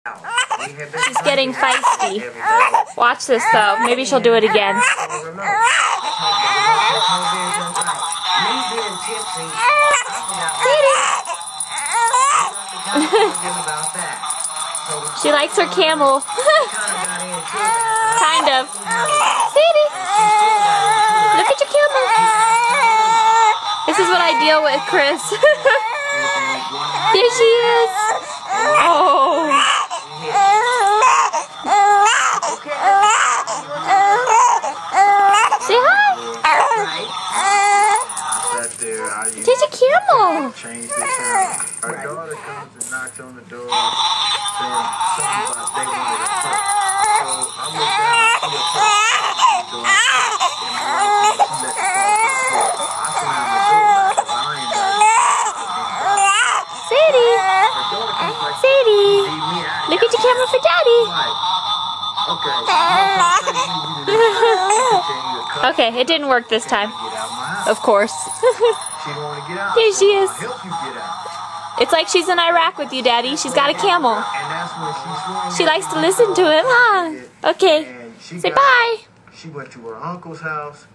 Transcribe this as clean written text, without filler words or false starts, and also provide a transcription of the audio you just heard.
She's getting feisty. Watch this though. Maybe she'll do it again. She likes her camel. Kind of. Sadie, look at your camel. This is what I deal with, Chris. There she is. Oh. Say hi. She's a camel. Her daughter comes and knocks on the door saying something about they wanted a pup. So I looked down and see a pup. So I let the I slammed the door back because I ain't got it. Sadie. Her daughter comes like, Sadie. leave me out. Look at your camera for Daddy. Okay. Okay, it didn't work this time. Get out my house. Of course. She don't want to get out. Here she is. I'll help you get out. It's like she's in Iraq with you, Daddy. She's got a camel. And that's when she swung. She likes to listen to him, huh? Okay. And she Say got- bye. She went to her uncle's house.